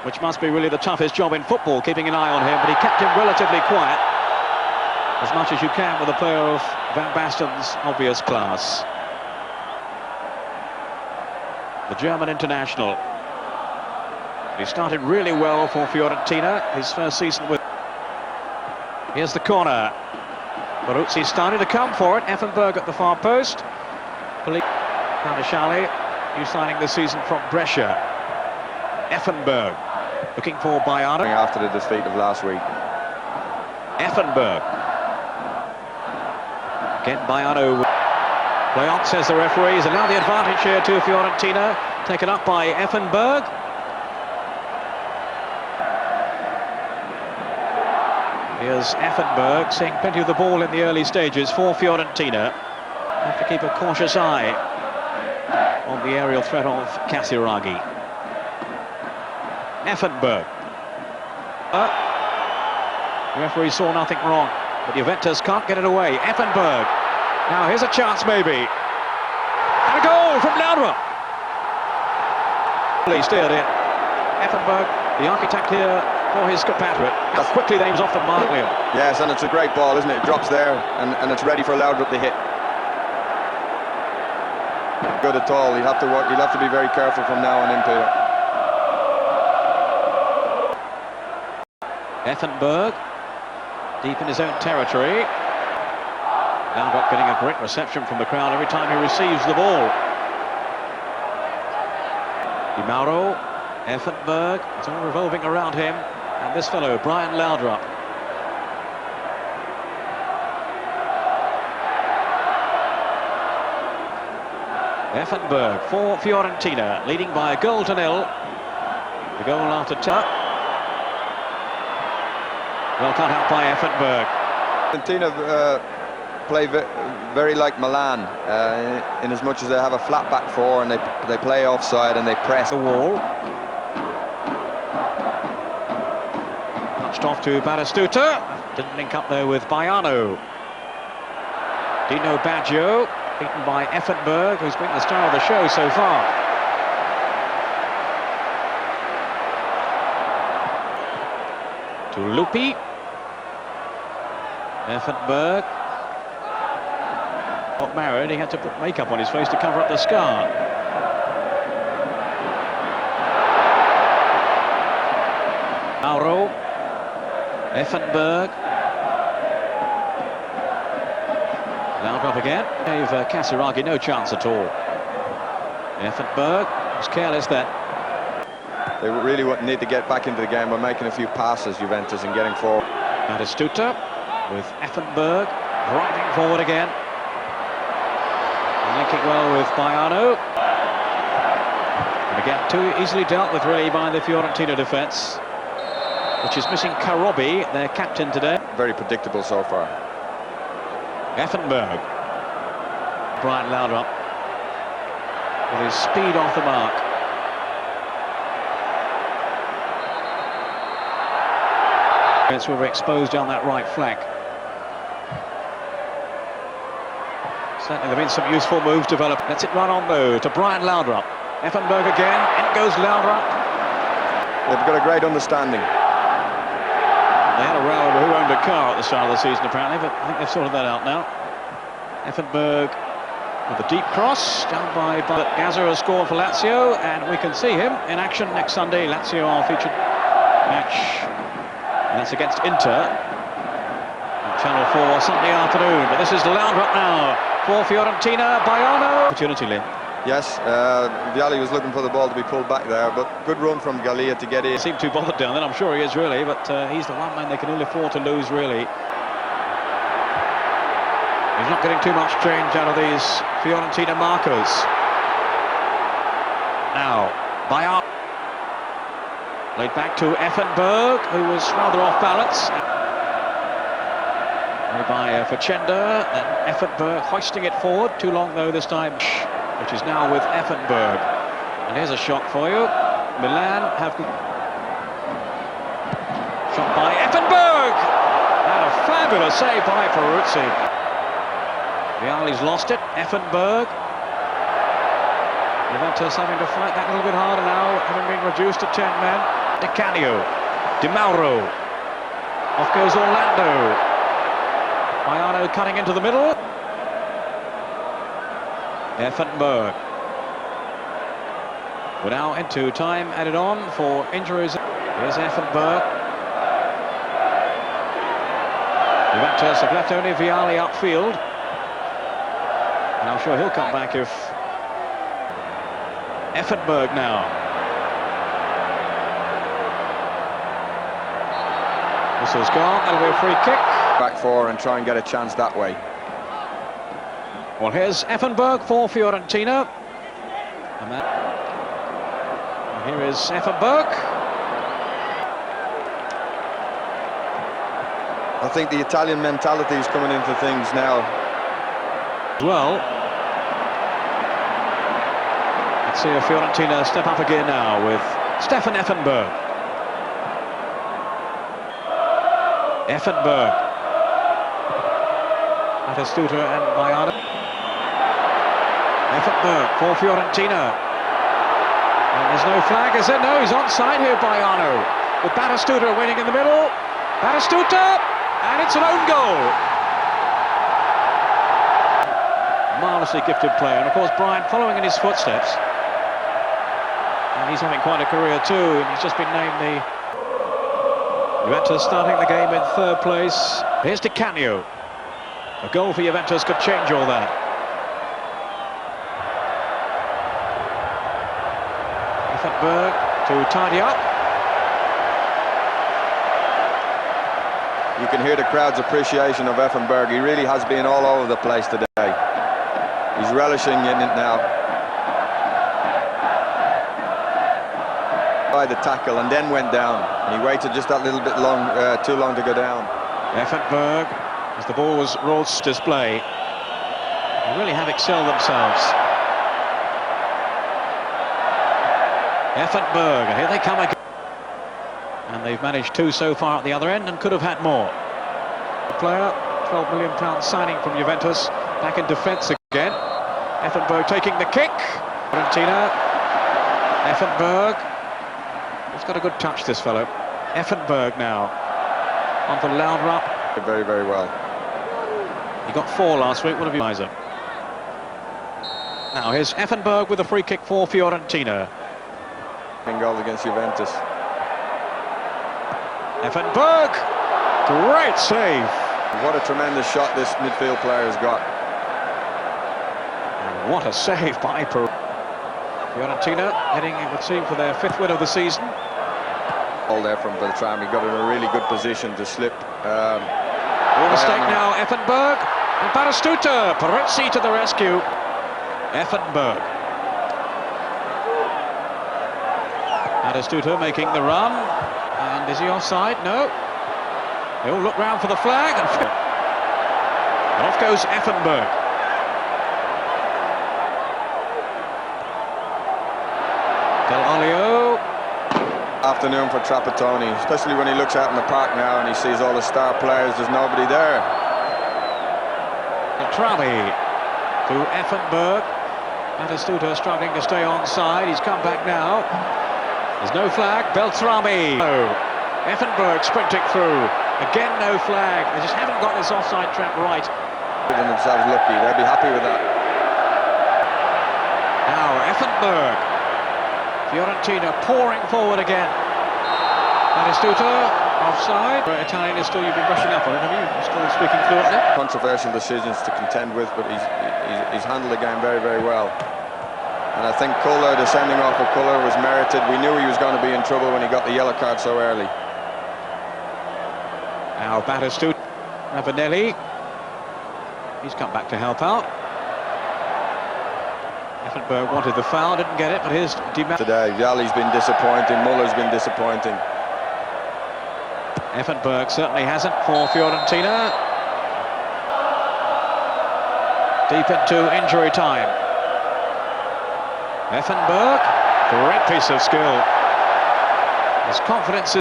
which must be really the toughest job in football, keeping an eye on him, but he kept him relatively quiet, as much as you can with a player of Van Basten's obvious class. The German international. He started really well for Fiorentina, his first season with... Here's the corner. Baruzzi's starting to come for it. Effenberg at the far post. Panishali, new signing this season from Brescia. Effenberg looking for Baiano. After the defeat of last week. Effenberg. Again, Baiano. Play on, says the referees, and now the advantage here to Fiorentina, taken up by Effenberg. Here's Effenberg, seeing plenty of the ball in the early stages for Fiorentina. Have to keep a cautious eye on the aerial threat of Casiraghi. Effenberg. The referee saw nothing wrong, but Juventus can't get it away. Effenberg. Now here's a chance maybe. And a goal from Laudrup. He steered it. Effenberg, the architect here for his compatriot. How quickly they aims off the mark, Liam. Yes, and it's a great ball, isn't it? It drops there, and it's ready for Laudrup to hit. Good at all. He'll have to work. He'll have to be very careful from now on into it. Effenberg, deep in his own territory. Laudrup getting a great reception from the crowd every time he receives the ball. Di Mauro, Effenberg, it's all revolving around him, and this fellow, Brian Laudrup. Effenberg for Fiorentina, leading by a goal to nil. The goal after tap. Well cut out by Effenberg. Fiorentina play very like Milan, in as much as they have a flat back four and they play offside and they press the wall. Touched off to Batistuta. Didn't link up there with Baiano. Dino Baggio, beaten by Effenberg, who's been the star of the show so far. To Lupi. Effenberg. Got married, he had to put makeup on his face to cover up the scar. Mauro. Effenberg. Laudrup again. Gave Casiraghi no chance at all. Effenberg was careless then. They really need to get back into the game by making a few passes, Juventus, and getting forward. Batistuta with Effenberg driving forward again. Linking well with Baiano. And again, too easily dealt with really by the Fiorentina defence, which is missing Karobi, their captain today. Very predictable so far. Effenberg. Brian Laudrup with his speed off the mark. It's were exposed down that right flank. Certainly there have been some useful moves developed. Lets it run on though to Brian Laudrup. Effenberg again, in goes Laudrup. They've got a great understanding. They had a row over who owned a car at the start of the season apparently, but I think they've sorted that out now. Effenberg with a deep cross, down by Gazza has scored for Lazio, and we can see him in action next Sunday. Lazio are featured match, and that's against Inter. Channel 4 Sunday afternoon, but this is Laudrup now for Fiorentina. Baiano. Opportunity, Liam. Yes, Vialli was looking for the ball to be pulled back there, but good run from Gallia to get in. Seemed too bothered down then, I'm sure he is really, but he's the one man they can ill afford to lose really. He's not getting too much change out of these Fiorentina markers. Now, Baiano. Laid back to Effenberg, who was rather off balance. Made by Facenda, and Effenberg hoisting it forward. Too long though this time, which is now with Effenberg. And here's a shot for you. Milan have... Shot by Effenberg! And a fabulous save by Peruzzi. Vialli's lost it. Effenberg. Juventus having to fight that a little bit harder now, having been reduced to 10 men. Di Canio, Di Mauro, off goes Orlando. Maiano cutting into the middle. Effenberg. We're now into time added on for injuries. Here's Effenberg. Juventus have left only Vialli upfield. And I'm sure he'll come back if... Effenberg now. Whistle's gone, that'll be a free kick. Back four and try and get a chance that way. Well, here's Effenberg for Fiorentina. And here is Effenberg. I think the Italian mentality is coming into things now. Well, let's see if Fiorentina step up again now with Stefan Effenberg. Effenberg. Batistuta and Maiano. Effenberg for Fiorentina. And there's no flag, is there? No, he's onside here, Maiano. With Batistuta waiting in the middle. Batistuta! And it's an own goal. Marvellously gifted player. And of course, Brian following in his footsteps. And he's having quite a career too. And he's just been named the... Juventus starting the game in third place. Here's Di Canio. A goal for Juventus could change all that. Effenberg to tidy up. You can hear the crowd's appreciation of Effenberg. He really has been all over the place today. He's relishing in it now. By the tackle and then went down. And he waited just that little bit too long to go down. Effenberg, as the ball was rolled to display, they really have excelled themselves. Effenberg, and here they come again. And they've managed two so far at the other end and could have had more. The player, £12 million signing from Juventus, back in defence again. Effenberg taking the kick. Fiorentina. Effenberg. He's got a good touch, this fellow. Effenberg now. On for Laudrup. Very, very well. He got 4 last week. What have you, Liza? Now here's Effenberg with a free kick for Fiorentina. Goals against Juventus. Effenberg! Great save! What a tremendous shot this midfield player has got. And what a save by Peru. Fiorentina heading, it would seem, for their 5th win of the season. All there from Beltrami, got in a really good position to slip. All mistake now, Effenberg. And Batistuta, Parezzi to the rescue. Effenberg. Batistuta making the run. And is he offside? No. They all look round for the flag. And off goes Effenberg. Del Olio. Afternoon for Trapattoni, especially when he looks out in the park now and he sees all the star players. There's nobody there. Travi to Effenberg. Batistuta struggling to stay onside. He's come back now. There's no flag. Beltrami. Effenberg sprinting through. Again, no flag. They just haven't got this offside trap right. Giving themselves lucky. They'll be happy with that. Now Effenberg. Fiorentina pouring forward again. Batistuta offside. Italian is still, you've been brushing up on it, have you? Still speaking fluently? Controversial decisions to contend with, but he's handled the game very, very well. And I think Culler, the sending off of Culler was merited. We knew he was going to be in trouble when he got the yellow card so early. Now Batistuta. Ravanelli. He's come back to help out. Effenberg wanted the foul, didn't get it, but here's today. Vialli's been disappointing, Muller's been disappointing. Effenberg certainly hasn't for Fiorentina. Deep into injury time. Effenberg, great piece of skill. His confidence is